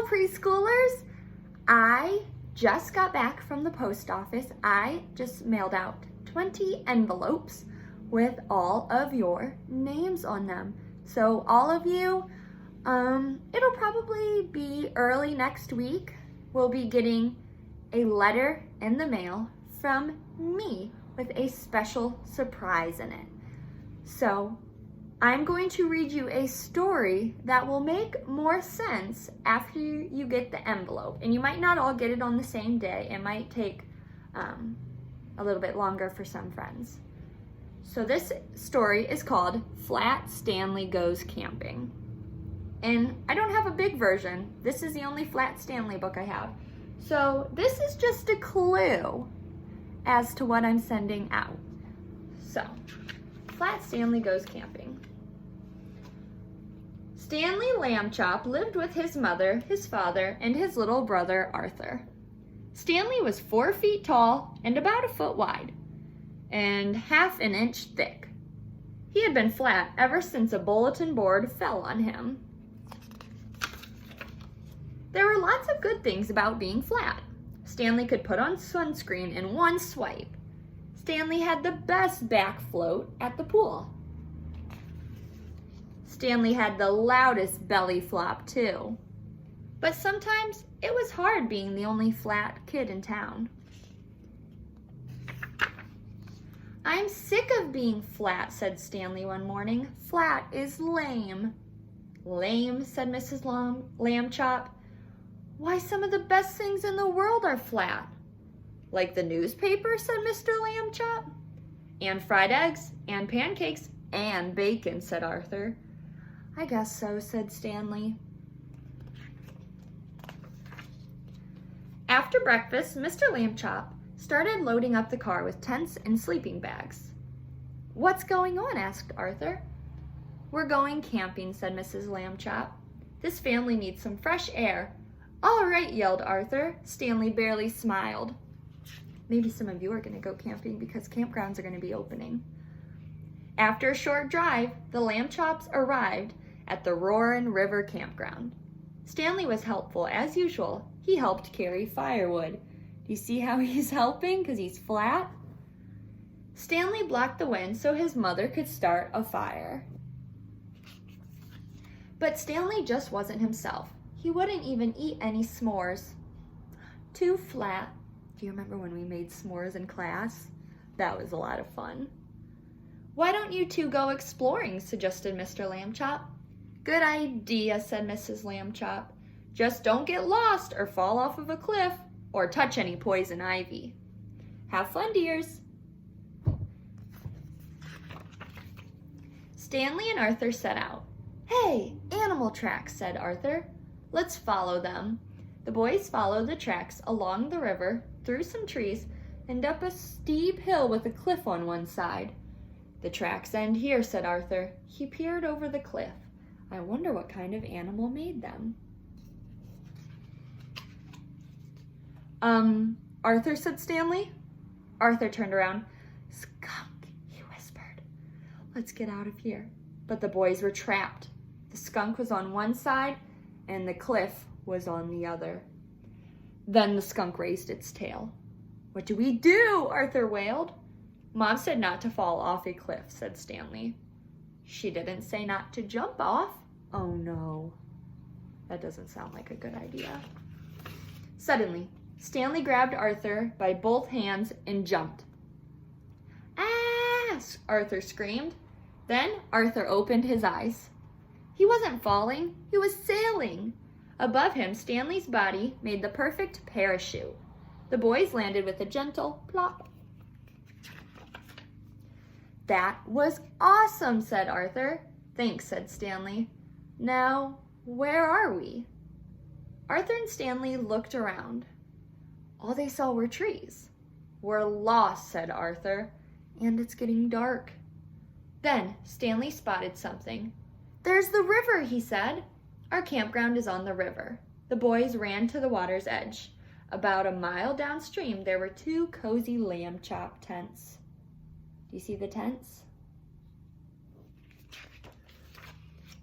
preschoolers. I just got back from the post office. I just mailed out 20 envelopes with all of your names on them. So all of you, it'll probably be early next week. We'll be getting a letter in the mail from me with a special surprise in it. So I'm going to read you a story that will make more sense after you get the envelope. And you might not all get it on the same day. It might take a little bit longer for some friends. So this story is called Flat Stanley Goes Camping. And I don't have a big version. This is the only Flat Stanley book I have. So this is just a clue as to what I'm sending out. So, Flat Stanley Goes Camping. Stanley Lambchop lived with his mother, his father, and his little brother Arthur. Stanley was 4 feet tall and about a foot wide, and half an inch thick. He had been flat ever since a bulletin board fell on him. There were lots of good things about being flat. Stanley could put on sunscreen in one swipe. Stanley had the best back float at the pool. Stanley had the loudest belly flop too. But sometimes it was hard being the only flat kid in town. "I'm sick of being flat," said Stanley one morning. "Flat is lame." "Lame," said Mrs. Lambchop. "Why, some of the best things in the world are flat." "Like the newspaper," said Mr. Lambchop. "And fried eggs, and pancakes, and bacon," said Arthur. "I guess so," said Stanley. After breakfast, Mr. Lambchop started loading up the car with tents and sleeping bags. "What's going on?" asked Arthur. "We're going camping," said Mrs. Lambchop. "This family needs some fresh air." "All right," yelled Arthur. Stanley barely smiled. Maybe some of you are going to go camping because campgrounds are going to be opening. After a short drive, the Lambchops arrived at the Roarin' River campground. Stanley was helpful as usual. He helped carry firewood. Do you see how he's helping because he's flat? Stanley blocked the wind so his mother could start a fire. But Stanley just wasn't himself. He wouldn't even eat any s'mores. Too flat. Do you remember when we made s'mores in class? That was a lot of fun. "Why don't you two go exploring?" suggested Mr. Lambchop. "Good idea," said Mrs. Lambchop. "Just don't get lost or fall off of a cliff or touch any poison ivy. Have fun, dears." Stanley and Arthur set out. "Hey, animal tracks," said Arthur. "Let's follow them." The boys followed the tracks along the river, through some trees, and up a steep hill with a cliff on one side. "The tracks end here," said Arthur. He peered over the cliff. "I wonder what kind of animal made them." Arthur," said Stanley. Arthur turned around. "Skunk," he whispered. "Let's get out of here." But the boys were trapped. The skunk was on one side, and the cliff was on the other. Then the skunk raised its tail. "What do we do?" Arthur wailed. "Mom said not to fall off a cliff," said Stanley. "She didn't say not to jump off." "Oh no, that doesn't sound like a good idea." Suddenly, Stanley grabbed Arthur by both hands and jumped. "Ah!" Arthur screamed. Then Arthur opened his eyes. He wasn't falling, he was sailing. Above him, Stanley's body made the perfect parachute. The boys landed with a gentle plop. "That was awesome," said Arthur. "Thanks," said Stanley. "Now, where are we?" Arthur and Stanley looked around. All they saw were trees. "We're lost," said Arthur, "and it's getting dark." Then Stanley spotted something. "There's the river," he said. "Our campground is on the river." The boys ran to the water's edge. About a mile downstream, there were 2 cozy Lambchop tents. Do you see the tents?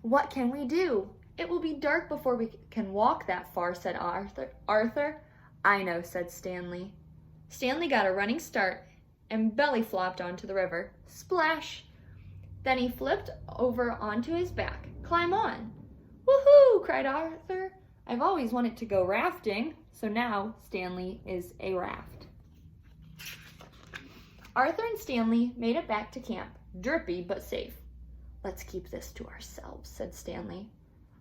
"What can we do?" It will be dark before we can walk that far, said Arthur. I know, said Stanley. Stanley got a running start and belly flopped onto the river. Splash! Then he flipped over onto his back. Climb on! Woohoo! Cried Arthur. I've always wanted to go rafting, so now Stanley is a raft. Arthur and Stanley made it back to camp, drippy but safe. Let's keep this to ourselves, said Stanley.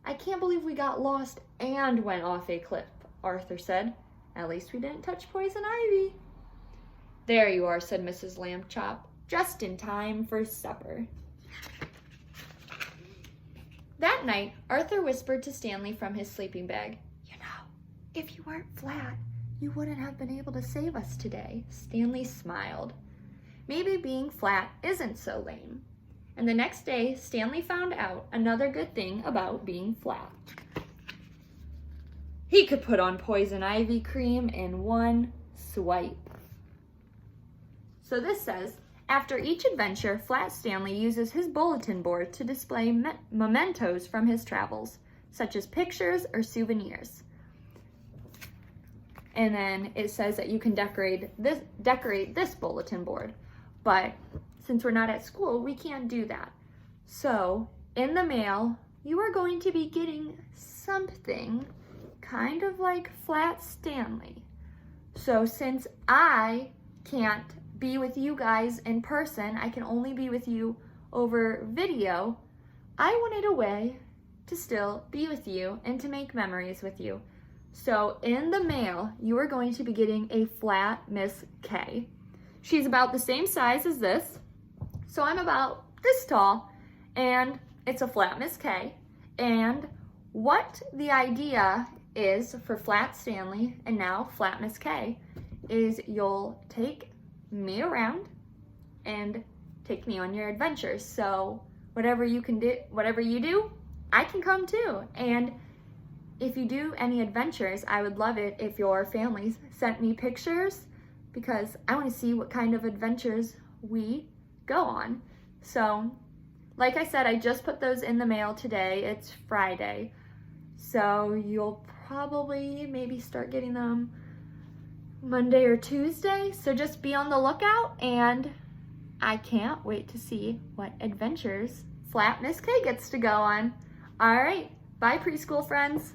I can't believe we got lost and went off a cliff, Arthur said. At least we didn't touch poison ivy. There you are, said Mrs. Lambchop, just in time for supper. That night, Arthur whispered to Stanley from his sleeping bag, You know, if you weren't flat, you wouldn't have been able to save us today. Stanley smiled. Maybe being flat isn't so lame. And the next day, Stanley found out another good thing about being flat. He could put on poison ivy cream in one swipe. So this says, after each adventure, Flat Stanley uses his bulletin board to display mementos from his travels, such as pictures or souvenirs. And then it says that you can decorate this bulletin board, but since we're not at school, we can't do that. So, in the mail, you are going to be getting something kind of like Flat Stanley. So, since I can't be with you guys in person, I can only be with you over video, I wanted a way to still be with you and to make memories with you. So, in the mail, you are going to be getting a Flat Miss K. She's about the same size as this. So I'm about this tall, and it's a Flat Miss K. And what the idea is for Flat Stanley and now Flat Miss K is you'll take me around and take me on your adventures. So whatever you do, I can come too. And if you do any adventures, I would love it if your families sent me pictures because I want to see what kind of adventures we go on. So, like I said, I just put those in the mail today. It's Friday. So you'll probably maybe start getting them Monday or Tuesday. So just be on the lookout, and I can't wait to see what adventures Flat Miss K gets to go on. All right, bye preschool friends.